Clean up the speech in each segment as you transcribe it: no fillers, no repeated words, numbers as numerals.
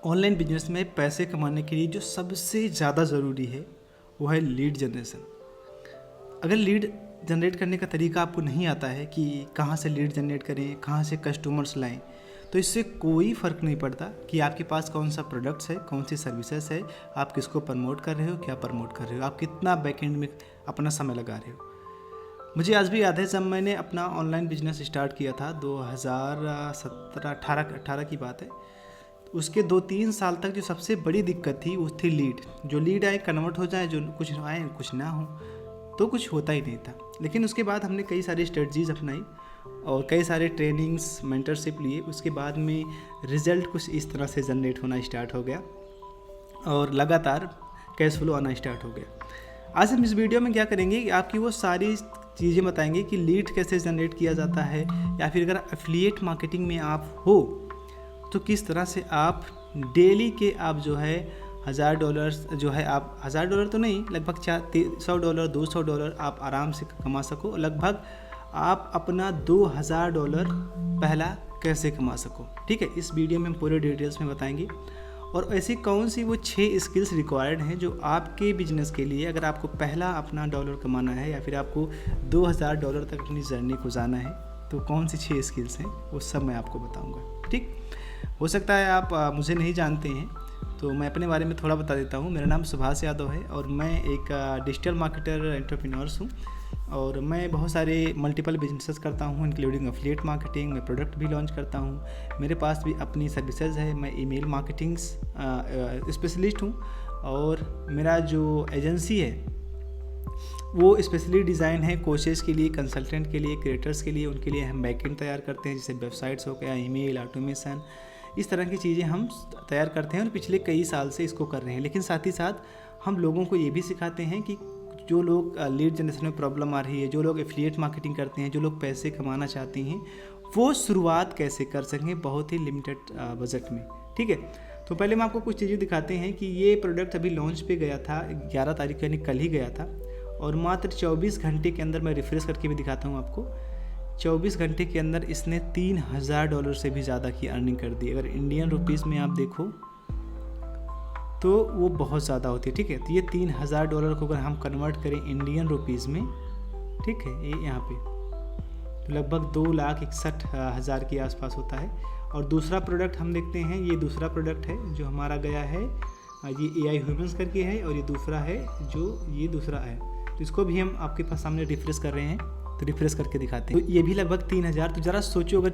Online business में पैसे कमाने के लिए जो सबसे ज़्यादा ज़रूरी है वो है लीड जनरेशन। अगर लीड जनरेट करने का तरीका आपको नहीं आता है कि कहाँ से लीड जनरेट करें, कहाँ से कस्टमर्स लाएं, तो इससे कोई फ़र्क नहीं पड़ता कि आपके पास कौन सा प्रोडक्ट्स है, कौन सी सर्विसेज है, आप किसको प्रमोट कर रहे हो, क्या प्रमोट कर रहे हो, आप कितना बैकएंड में अपना समय लगा रहे हो। मुझे आज भी याद है जब मैंने अपना ऑनलाइन बिजनेस स्टार्ट किया था 2017-18 की बात है। उसके 2-3 साल तक जो सबसे बड़ी दिक्कत थी वो थी लीड। जो लीड आए कन्वर्ट हो जाए, जो कुछ आए कुछ ना हो, तो कुछ होता ही नहीं था। लेकिन उसके बाद हमने कई सारी स्ट्रेटजीज अपनाई और कई सारे ट्रेनिंग्स, मेंटरशिप लिए। उसके बाद में रिज़ल्ट कुछ इस तरह से जनरेट होना स्टार्ट हो गया और लगातार कैश फ्लो आना स्टार्ट हो गया। आज हम इस वीडियो में क्या करेंगे कि आपकी वो सारी चीज़ें बताएंगे कि लीड कैसे जनरेट किया जाता है, या फिर अगर एफिलिएट मार्केटिंग में आप हो तो किस तरह से आप डेली के आप जो है $1000 जो है, आप $1000 तो नहीं, लगभग $100, $200 आप आराम से कमा सको। लगभग आप अपना $2000 पहला कैसे कमा सको। ठीक है, इस वीडियो में हम पूरे डिटेल्स में बताएंगे। और ऐसी कौन सी वो 6 स्किल्स रिक्वायर्ड हैं जो आपके बिजनेस के लिए, अगर आपको पहला अपना डॉलर कमाना है या फिर आपको $2000 तक अपनी जर्नी को जाना है, तो कौन सी 6 स्किल्स हैं वो सब मैं आपको बताऊंगा। ठीक, हो सकता है आप मुझे नहीं जानते हैं, तो मैं अपने बारे में थोड़ा बता देता हूँ। मेरा नाम सुभाष यादव है और मैं एक डिजिटल मार्केटर एंटरप्रेन्योर्स हूँ और मैं बहुत सारे मल्टीपल बिजनेसेस करता हूँ, इंक्लूडिंग एफिलिएट मार्केटिंग। मैं प्रोडक्ट भी लॉन्च करता हूँ, मेरे पास भी अपनी सर्विसेज है। मैं ईमेल मार्केटिंग स्पेशलिस्ट हूँ और मेरा जो एजेंसी है वो स्पेशली डिज़ाइन है कोचेज़ के लिए, कंसल्टेंट के लिए, क्रिएटर्स के लिए। उनके लिए हम बैकएंड तैयार करते हैं, जैसे वेबसाइट्स हो गया, ईमेल ऑटोमेशन, इस तरह की चीज़ें हम तैयार करते हैं और पिछले कई साल से इसको कर रहे हैं। लेकिन साथ ही साथ हम लोगों को ये भी सिखाते हैं कि जो लोग लीड जनरेशन में प्रॉब्लम आ रही है, जो लोग एफिलिएट मार्केटिंग करते हैं, जो लोग पैसे कमाना चाहते हैं, वो शुरुआत कैसे कर सकें बहुत ही लिमिटेड बजट में। ठीक है, तो पहले हम आपको कुछ चीज़ें दिखाते हैं कि ये प्रोडक्ट अभी लॉन्च पे गया था 11 तारीख यानी कल ही गया था और मात्र 24 घंटे के अंदर, मैं रिफ्रेश करके भी दिखाता हूँ आपको, 24 घंटे के अंदर इसने $3000 से भी ज़्यादा की अर्निंग कर दी। अगर इंडियन रुपीज़ में आप देखो तो वो बहुत ज़्यादा होती है। ठीक है, तो ये $3000 को अगर हम कन्वर्ट करें इंडियन रुपीज़ में, ठीक है, ये यहाँ पे तो लगभग 2,61,000 के आसपास होता है। और दूसरा प्रोडक्ट हम देखते हैं, ये दूसरा प्रोडक्ट है जो हमारा गया है, ये AI ह्यूमन्स करके है और ये दूसरा है जो ये दूसरा है। तो इसको भी हम आपके पास सामने रिफ्रेश कर रहे हैं, तो रिफ्रेश करके दिखाते हैं। तो ये भी लगभग 3000। तो ज़रा सोचो, अगर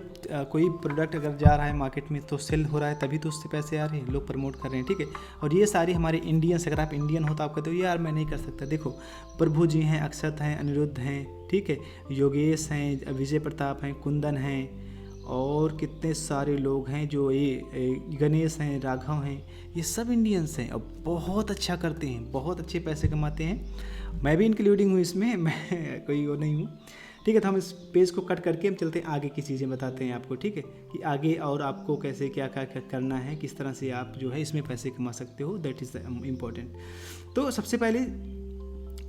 कोई प्रोडक्ट अगर जा रहा है मार्केट में तो सेल हो रहा है, तभी तो उससे पैसे आ रहे हैं, लोग प्रमोट कर रहे हैं। ठीक है, और ये सारी हमारे इंडियंस, अगर आप इंडियन हो तो आप कहते हो यार मैं नहीं कर सकता। देखो, प्रभु जी हैं, अक्षत हैं, अनिरुद्ध हैं, ठीक है, योगेश हैं, विजय प्रताप हैं, कुंदन हैं और कितने सारे लोग हैं, जो ये गणेश हैं, राघव हैं, ये सब इंडियंस हैं और बहुत अच्छा करते हैं, बहुत अच्छे पैसे कमाते हैं। मैं भी इंक्लूडिंग हूँ इसमें, मैं कोई वो नहीं हूँ। ठीक है, तो हम इस पेज को कट करके हम चलते हैं आगे की चीज़ें बताते हैं आपको। ठीक है, कि आगे और आपको कैसे क्या क्या करना है, किस तरह से आप जो है इसमें पैसे कमा सकते हो, दैट इज़ इम्पोर्टेंट। तो सबसे पहले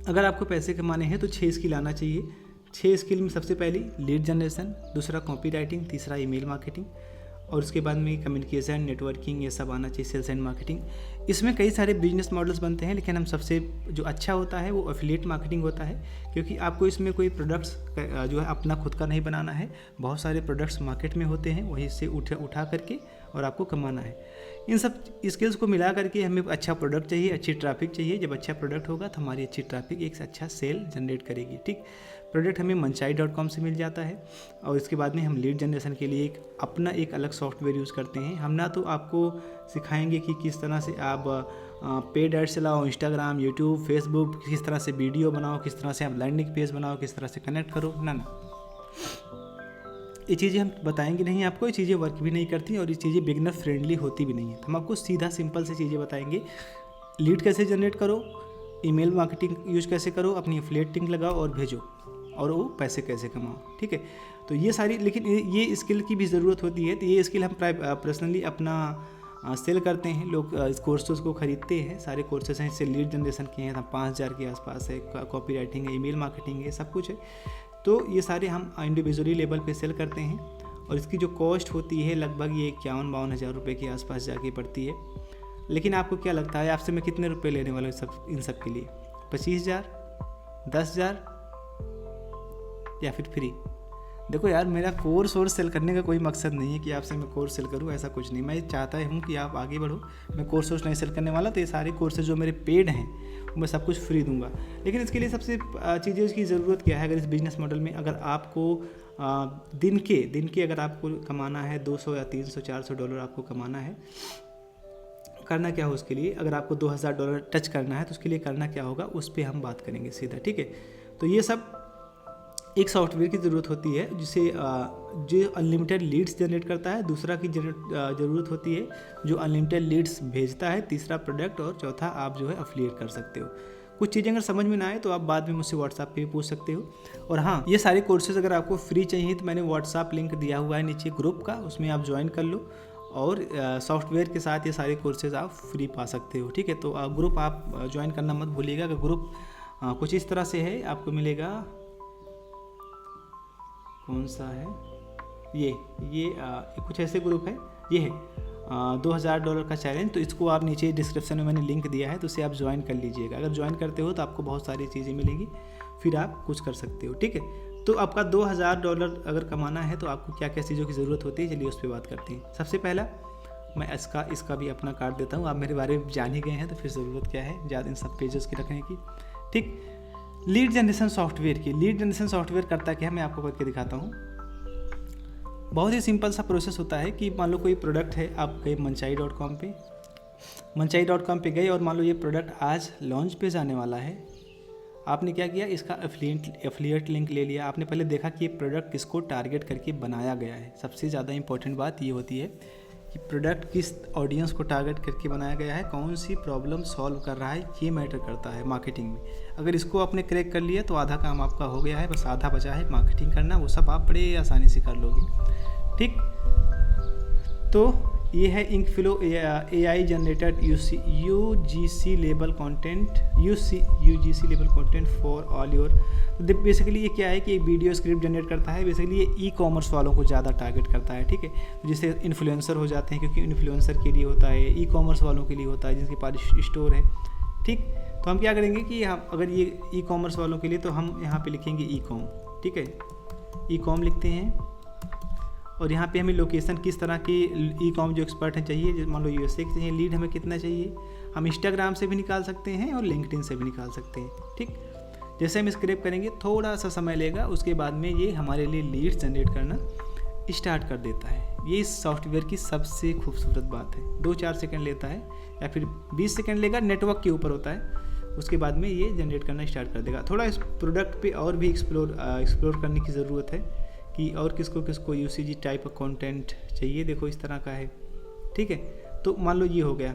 अगर आपको पैसे कमाने हैं तो 6 स्किल आना चाहिए। 6 स्किल में सबसे पहली लीड जनरेशन, दूसरा कॉपी राइटिंग, तीसरा ईमेल मार्केटिंग और उसके बाद में कम्युनिकेशन, नेटवर्किंग, ये सब आना चाहिए, सेल्स एंड मार्केटिंग। इसमें कई सारे बिजनेस मॉडल्स बनते हैं, लेकिन हम सबसे जो अच्छा होता है वो एफिलिएट मार्केटिंग होता है, क्योंकि आपको इसमें कोई प्रोडक्ट्स जो है अपना खुद का नहीं बनाना है। बहुत सारे प्रोडक्ट्स मार्केट में होते हैं, वहीं से उठा करके और आपको कमाना है। इन सब स्किल्स को मिला करके हमें अच्छा प्रोडक्ट चाहिए, अच्छी ट्रैफिक चाहिए। जब अच्छा प्रोडक्ट होगा तो हमारी अच्छी ट्रैफिक एक अच्छा सेल जनरेट करेगी। ठीक, प्रोडक्ट हमें मंचाई.com से मिल जाता है और इसके बाद में हम लीड जनरेशन के लिए अपना एक अलग सॉफ्टवेयर यूज़ करते हैं। हम ना तो आपको सिखाएंगे कि किस तरह से आप पेड एड्स चलाओ, इंस्टाग्राम, यूट्यूब, फेसबुक, किस तरह से वीडियो बनाओ, किस तरह से आप लैंडिंग पेज बनाओ, किस तरह से कनेक्ट करो, ना। ये चीज़ें हम बताएंगे नहीं आपको, ये चीज़ें वर्क भी नहीं करती और ये चीज़ें बिगनर फ्रेंडली होती भी नहीं है। हम आपको सीधा सिंपल से चीज़ें बताएंगे। लीड कैसे जनरेट करो, ईमेल मार्केटिंग यूज़ कैसे करो, अपनी एफिलिएट लिंक लगाओ और भेजो, और वो पैसे कैसे कमाओ। ठीक है, तो ये सारी, लेकिन ये स्किल की भी ज़रूरत होती है। तो ये स्किल हम पर्सनली अपना सेल करते हैं। लोग इस कोर्सेज को ख़रीदते हैं, सारे कोर्सेज हैं। इससे लीड जनरेशन के हैं 5000 के आसपास है, कॉपी राइटिंग है, ईमेल मार्केटिंग है, सब कुछ है। तो ये सारे हम इंडिविजुअली लेवल पे सेल करते हैं और इसकी जो कॉस्ट होती है लगभग ये 51-52 हज़ार रुपये के आसपास जाके पड़ती है। लेकिन आपको क्या लगता है आपसे मैं कितने रुपए लेने वाला हूँ इन सब के लिए? 25,000, 10,000 या फिर फ्री? देखो यार, मेरा कोर्स और सेल करने का कोई मकसद नहीं है कि आपसे मैं कोर्स सेल करूँ, ऐसा कुछ नहीं। मैं चाहता हूँ कि आप आगे बढ़ो। मैं कोर्स नहीं सेल करने वाला, तो ये सारे कोर्सेज जो मेरे पेड हैं मैं सब कुछ फ्री दूंगा। लेकिन इसके लिए सबसे चीज़ें की ज़रूरत क्या है? अगर इस बिज़नेस मॉडल में अगर आपको दिन के अगर आपको कमाना है 200 या 300 400 डॉलर आपको कमाना है, करना क्या हो उसके लिए? अगर आपको $2,000 टच करना है तो उसके लिए करना क्या होगा, उस पर हम बात करेंगे सीधा, ठीक है। तो ये सब एक सॉफ्टवेयर की ज़रूरत होती है जिसे जो अनलिमिटेड लीड्स जनरेट करता है, दूसरा की ज़रूरत होती है जो अनलिमिटेड लीड्स भेजता है, तीसरा प्रोडक्ट, और चौथा आप जो है अफिलिएट कर सकते हो। कुछ चीज़ें अगर समझ में ना आए तो आप बाद में मुझसे व्हाट्सएप पे भी पूछ सकते हो। और हाँ, ये सारे कोर्सेज अगर आपको फ्री चाहिए तो मैंने व्हाट्सएप लिंक दिया हुआ है नीचे ग्रुप का, उसमें आप ज्वाइन कर लो और सॉफ्टवेयर के साथ ये सारे कोर्सेज आप फ्री पा सकते हो, ठीक है। तो ग्रुप आप ज्वाइन करना मत भूलिएगा। अगर ग्रुप कुछ इस तरह से है, आपको मिलेगा, कौन सा है ये कुछ ऐसे ग्रुप है, ये है $2,000 का चैलेंज। तो इसको आप नीचे डिस्क्रिप्शन में मैंने लिंक दिया है, तो उसे आप ज्वाइन कर लीजिएगा। अगर ज्वाइन करते हो तो आपको बहुत सारी चीज़ें मिलेंगी, फिर आप कुछ कर सकते हो, ठीक है। तो आपका $2,000 अगर कमाना है तो आपको क्या क्या चीज़ों की ज़रूरत होती है, चलिए उस पर बात करते हैं। सबसे पहला मैं इसका भी अपना कार्ड देता हूँ। आप मेरे बारे में जान ही गए हैं तो फिर ज़रूरत क्या है ज़्यादा इन सब पेजेस की रखने की, ठीक। लीड जनरेशन सॉफ्टवेयर करता क्या है, मैं आपको करके दिखाता हूँ। बहुत ही सिंपल सा प्रोसेस होता है कि मान लो कोई प्रोडक्ट है, आप गए मंचाई.com पे गए और मान लो ये प्रोडक्ट आज लॉन्च पे जाने वाला है। आपने क्या किया, इसका एफिलिएट लिंक ले लिया। आपने पहले देखा कि ये प्रोडक्ट किसको टारगेट करके बनाया गया है। सबसे ज़्यादा इंपॉर्टेंट बात ये होती है कि प्रोडक्ट किस ऑडियंस को टारगेट करके बनाया गया है, कौन सी प्रॉब्लम सॉल्व कर रहा है, ये मैटर करता है मार्केटिंग में। अगर इसको आपने क्रैक कर लिया तो आधा काम आपका हो गया है, बस आधा बचा है मार्केटिंग करना, वो सब आप बड़े आसानी से कर लोगे, ठीक। तो ये है इंकफ्लो AI generated UGC label content for all your. Basically ये क्या है कि एक वीडियो स्क्रिप्ट जनरेट करता है। बेसिकली ये ई-कॉमर्स वालों को ज़्यादा टारगेट करता है, ठीक है। तो जिससे इन्फ्लुएंसर हो जाते हैं, क्योंकि इन्फ्लुएंसर के लिए होता है, ई-कॉमर्स वालों के लिए होता है जिनके पास स्टोर है, ठीक। तो हम क्या करेंगे कि यहाँ अगर ये ई-कॉमर्स वालों के लिए तो हम यहाँ पे लिखेंगे ई-कॉम, ठीक है। ई-कॉम लिखते हैं और यहाँ पे हमें लोकेशन किस तरह की ई-कॉम जो एक्सपर्ट हैं चाहिए, मान लो USA के चाहिए, लीड हमें कितना चाहिए, हम इंस्टाग्राम से भी निकाल सकते हैं और लिंक्डइन से भी निकाल सकते हैं, ठीक। जैसे हम स्क्रैप करेंगे थोड़ा सा समय लेगा, उसके बाद में ये हमारे लिए लीड्स जनरेट करना स्टार्ट कर देता है। ये इस सॉफ्टवेयर की सबसे खूबसूरत बात है। 2-4 सेकंड लेता है या फिर 20 सेकंड लेगा, नेटवर्क के ऊपर होता है। उसके बाद में ये जनरेट करना स्टार्ट कर देगा। थोड़ा इस प्रोडक्ट पे और भी एक्सप्लोर करने की ज़रूरत है कि और किसको UCG टाइप ऑफ कंटेंट चाहिए। देखो इस तरह का है, ठीक है। तो मान लो ये हो गया,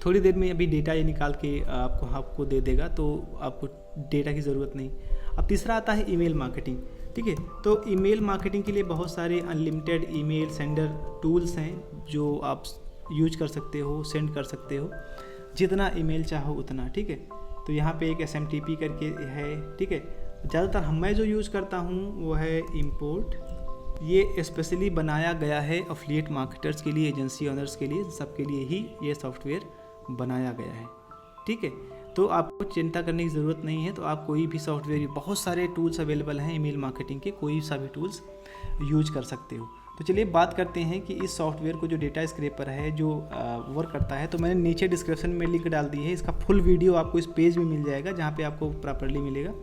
थोड़ी देर में अभी डेटा ये निकाल के आपको दे देगा, तो आपको डेटा की ज़रूरत नहीं। अब तीसरा आता है ईमेल मार्केटिंग, ठीक है। तो ईमेल मार्केटिंग के लिए बहुत सारे अनलिमिटेड ईमेल सेंडर टूल्स हैं जो आप यूज कर सकते हो, सेंड कर सकते हो जितना ईमेल चाहो उतना, ठीक है। तो यहाँ पे एक SMTP करके है, ठीक है। ज़्यादातर मैं जो यूज़ करता हूँ वो है इम्पोर्ट। ये स्पेशली बनाया गया है एफिलिएट मार्केटर्स के लिए, एजेंसी ओनर्स के लिए, सबके लिए ही ये सॉफ्टवेयर बनाया गया है, ठीक है। तो आपको चिंता करने की ज़रूरत नहीं है। तो आप कोई भी सॉफ्टवेयर, बहुत सारे टूल्स अवेलेबल हैं ईमेल मार्केटिंग के, कोई सा भी टूल्स यूज कर सकते हो। तो चलिए बात करते हैं कि इस सॉफ्टवेयर को जो डेटा स्क्रैपर है जो वर्क करता है, तो मैंने नीचे डिस्क्रिप्शन में लिंक डाल दी है। इसका फुल वीडियो आपको इस पेज में मिल जाएगा जहाँ पे आपको प्रॉपर्ली मिलेगा।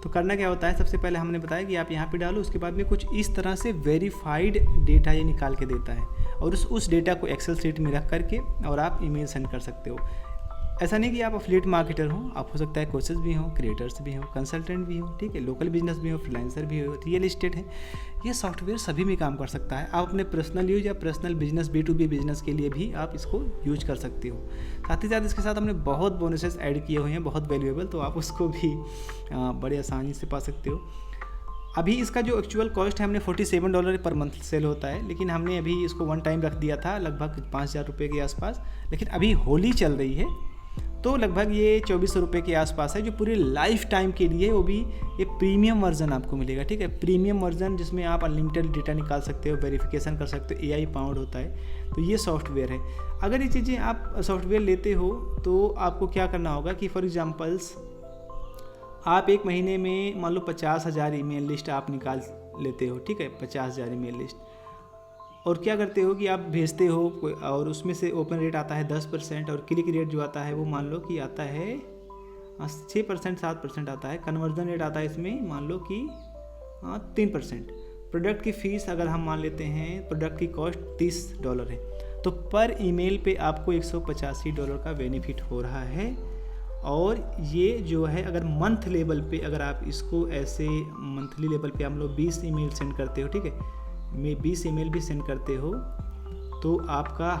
तो करना क्या होता है, सबसे पहले हमने बताया कि आप यहाँ पे डालो, उसके बाद में कुछ इस तरह से वेरीफाइड डेटा ये निकाल के देता है और उस डेटा को एक्सेल शीट में रख करके और आप ईमेल सेंड कर सकते हो। ऐसा नहीं कि आप एफिलिएट मार्केटर हो, आप हो सकता है कोचेस भी हो, क्रिएटर्स भी हो, कंसल्टेंट भी हो, ठीक है, लोकल बिजनेस भी हो, फ्रीलांसर भी हो, रियल एस्टेट है। ये सॉफ्टवेयर सभी में काम कर सकता है। आप अपने पर्सनल यूज या पर्सनल बिजनेस B2B बिजनेस के लिए भी आप इसको यूज कर सकते हो। साथ ही साथ इसके साथ हमने बहुत बोनसेस ऐड किए हुए हैं, बहुत वैल्यूएबल, तो आप उसको भी बड़े आसानी से पा सकते हो। अभी इसका जो एक्चुअल कॉस्ट है हमने $47 पर मंथ सेल होता है, लेकिन हमने अभी इसको वन टाइम रख दिया था लगभग 5,000 रुपये के आसपास। लेकिन अभी होली चल रही है तो लगभग ये 2400 रुपये के आसपास है, जो पूरे लाइफ टाइम के लिए, वो भी ये प्रीमियम वर्जन आपको मिलेगा, ठीक है। प्रीमियम वर्जन जिसमें आप अनलिमिटेड डेटा निकाल सकते हो, वेरिफिकेशन कर सकते हो, AI पावर्ड होता है। तो ये सॉफ्टवेयर है। अगर ये चीज़ें आप सॉफ्टवेयर लेते हो तो आपको क्या करना होगा कि फॉर एग्जांपल्स आप एक महीने में मान लो 50,000 ईमेल लिस्ट आप निकाल लेते हो, ठीक है, 50,000 ईमेल लिस्ट, और क्या करते हो कि आप भेजते हो और उसमें से ओपन रेट आता है 10% और क्लिक रेट जो आता है वो मान लो कि आता है 6% 7% आता है। कन्वर्जन रेट आता है इसमें मान लो कि 3%। प्रोडक्ट की फ़ीस अगर हम मान लेते हैं, प्रोडक्ट की कॉस्ट $30 है, तो पर ईमेल पे आपको $185 का बेनिफिट हो रहा है। और ये जो है अगर मंथ लेवल पे, अगर आप इसको ऐसे मंथली लेवल पे हम लोग 20 ईमेल सेंड करते हो, ठीक है, मैं 20 ईमेल भी सेंड करते हो तो आपका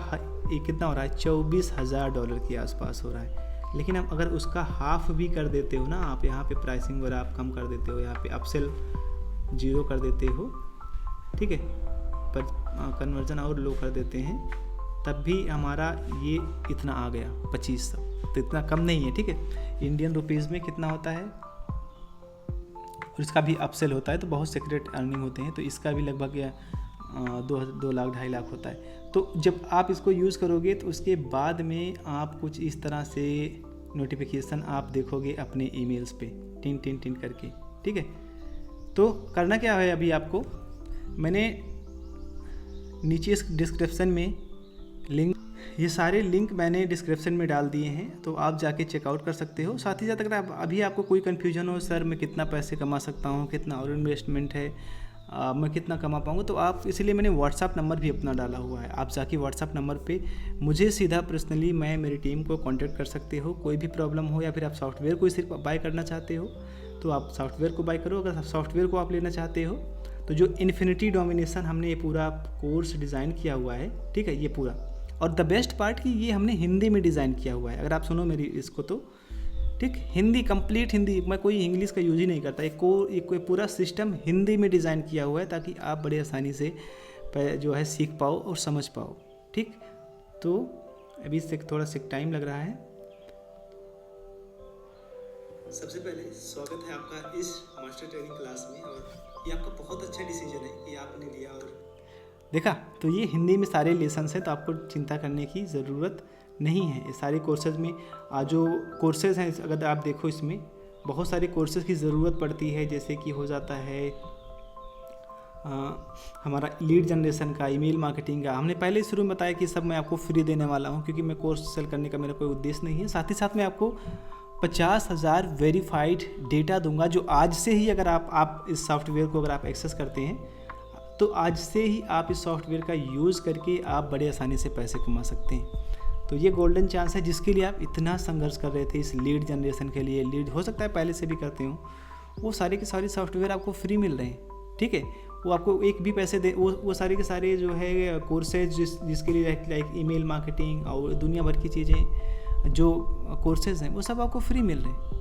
ये कितना हो रहा है, $24,000 के आसपास हो रहा है। लेकिन आप अगर उसका हाफ भी कर देते हो ना, आप यहाँ पे प्राइसिंग वगैरह आप कम कर देते हो, यहाँ पे अपसेल 0 कर देते हो, ठीक है, पर कन्वर्जन और लो कर देते हैं, तब भी हमारा ये इतना आ गया 2500। तो इतना कम नहीं है, ठीक है। इंडियन रुपीज़ में कितना होता है, और इसका भी अपसेल होता है तो बहुत सीक्रेट अर्निंग होते हैं, तो इसका भी लगभग 2 लाख 2.5 लाख होता है। तो जब आप इसको यूज़ करोगे तो उसके बाद में आप कुछ इस तरह से नोटिफिकेशन आप देखोगे अपने ईमेल्स पे टिन टिन टिन करके, ठीक है। तो करना क्या है, अभी आपको मैंने नीचे इस डिस्क्रिप्शन में लिंक, ये सारे लिंक मैंने डिस्क्रिप्शन में डाल दिए हैं, तो आप जाके चेकआउट कर सकते हो। साथ ही साथ अगर अभी आपको कोई कन्फ्यूजन हो, सर मैं कितना पैसे कमा सकता हूँ, कितना और इन्वेस्टमेंट है, मैं कितना कमा पाऊँगा, तो आप, इसीलिए मैंने व्हाट्सअप नंबर भी अपना डाला हुआ है। आप जाके व्हाट्सअप नंबर पे मुझे सीधा पर्सनली मेरी टीम को कॉन्टैक्ट कर सकते हो। कोई भी प्रॉब्लम हो, या फिर आप सॉफ्टवेयर को सिर्फ बाय करना चाहते हो तो आप सॉफ्टवेयर को बाय करो। अगर सॉफ्टवेयर को आप लेना चाहते हो तो जो इन्फिनिटी डोमिनेशन हमने ये पूरा कोर्स डिज़ाइन किया हुआ है, ठीक है, ये पूरा, और द बेस्ट पार्ट कि ये हमने हिंदी में डिज़ाइन किया हुआ है। अगर आप सुनो मेरी इसको तो, ठीक, हिंदी, कंप्लीट हिंदी, मैं कोई इंग्लिश का यूज ही नहीं करता। एक पूरा सिस्टम हिंदी में डिज़ाइन किया हुआ है ताकि आप बड़े आसानी से जो है सीख पाओ और समझ पाओ, ठीक। तो अभी से थोड़ा सा टाइम लग रहा है। सबसे पहले स्वागत है आपका इस मास्टर ट्रेनिंग क्लास में, और ये आपका बहुत अच्छा डिसीजन है कि आपने लिया और देखा। तो ये हिंदी में सारे लेसन्स हैं, तो आपको चिंता करने की ज़रूरत नहीं है। ये सारे कोर्सेज़ में जो कोर्सेज़ हैं, अगर आप देखो इसमें बहुत सारे कोर्सेज़ की ज़रूरत पड़ती है, जैसे कि हो जाता है हमारा लीड जनरेशन का, ईमेल मार्केटिंग का। हमने पहले शुरू में बताया कि सब मैं आपको फ्री देने वाला हूँ, क्योंकि मैं कोर्स सेल करने का मेरा कोई उद्देश्य नहीं है। साथ ही साथ मैं आपको 50,000 वेरीफाइड डेटा दूंगा, जो आज से ही अगर आप इस सॉफ्टवेयर को अगर आप एक्सेस करते हैं तो आज से ही आप इस सॉफ्टवेयर का यूज़ करके आप बड़े आसानी से पैसे कमा सकते हैं। तो ये गोल्डन चांस है जिसके लिए आप इतना संघर्ष कर रहे थे, इस लीड जनरेशन के लिए। लीड हो सकता है पहले से भी करते हो, वो सारे के सारे सॉफ्टवेयर आपको फ्री मिल रहे हैं, ठीक है। वो आपको एक भी पैसे दे, वो सारे के सारे जो है कोर्सेज जिसके लिए लाइक ईमेल मार्केटिंग और दुनिया भर की चीज़ें जो कोर्सेज हैं वो सब आपको फ्री मिल रहे हैं,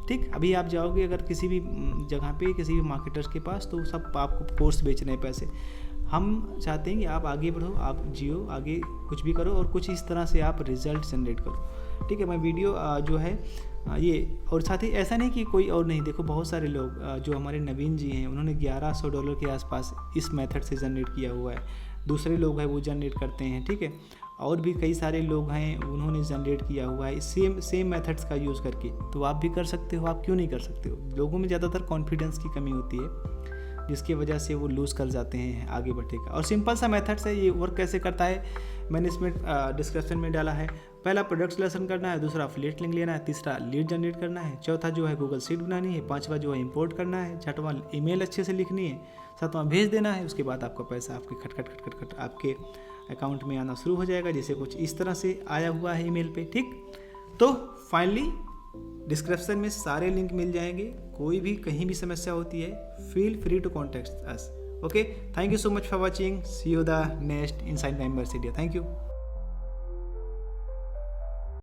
ठीक। अभी आप जाओगे अगर किसी भी जगह पे किसी भी मार्केटर्स के पास, तो सब आपको कोर्स बेच रहे हैं पैसे। हम चाहते हैं कि आप आगे बढ़ो, आप जियो, आगे कुछ भी करो और कुछ इस तरह से आप रिजल्ट जनरेट करो, ठीक है। मैं वीडियो जो है ये, और साथ ही ऐसा नहीं कि कोई और नहीं, देखो बहुत सारे लोग जो हमारे नवीन जी हैं उन्होंने $1100 के आसपास इस मेथड से जनरेट किया हुआ है। दूसरे लोग हैं वो जनरेट करते हैं, ठीक है। और भी कई सारे लोग हैं उन्होंने जनरेट किया हुआ है सेम मेथड्स का यूज़ करके। तो आप भी कर सकते हो, आप क्यों नहीं कर सकते हो। लोगों में ज़्यादातर कॉन्फिडेंस की कमी होती है, जिसकी वजह से वो लूज़ कर जाते हैं आगे बढ़ने का। और सिंपल सा मेथड्स है, ये वर्क कैसे करता है मैंने इसमें डिस्क्रिप्शन में डाला है। पहला प्रोडक्ट सिलेक्शन करना है, दूसरा एफिलिएट लिंक लेना है, तीसरा लीड जनरेट करना है, चौथा जो है गूगल शीट बनानी है, पांचवा जो है इंपोर्ट करना है, छठवां ईमेल अच्छे से लिखनी है, सातवां भेज देना है। उसके बाद आपका पैसा आपके खट आपके अकाउंट में आना शुरू हो जाएगा, जैसे कुछ इस तरह से आया हुआ है ईमेल पे, ठीक। तो फाइनली डिस्क्रिप्शन में सारे लिंक मिल जाएंगे। कोई भी कहीं भी समस्या होती है, feel free to contact us. Okay, thank you so much for watching. See you the next inside members India. Thank you.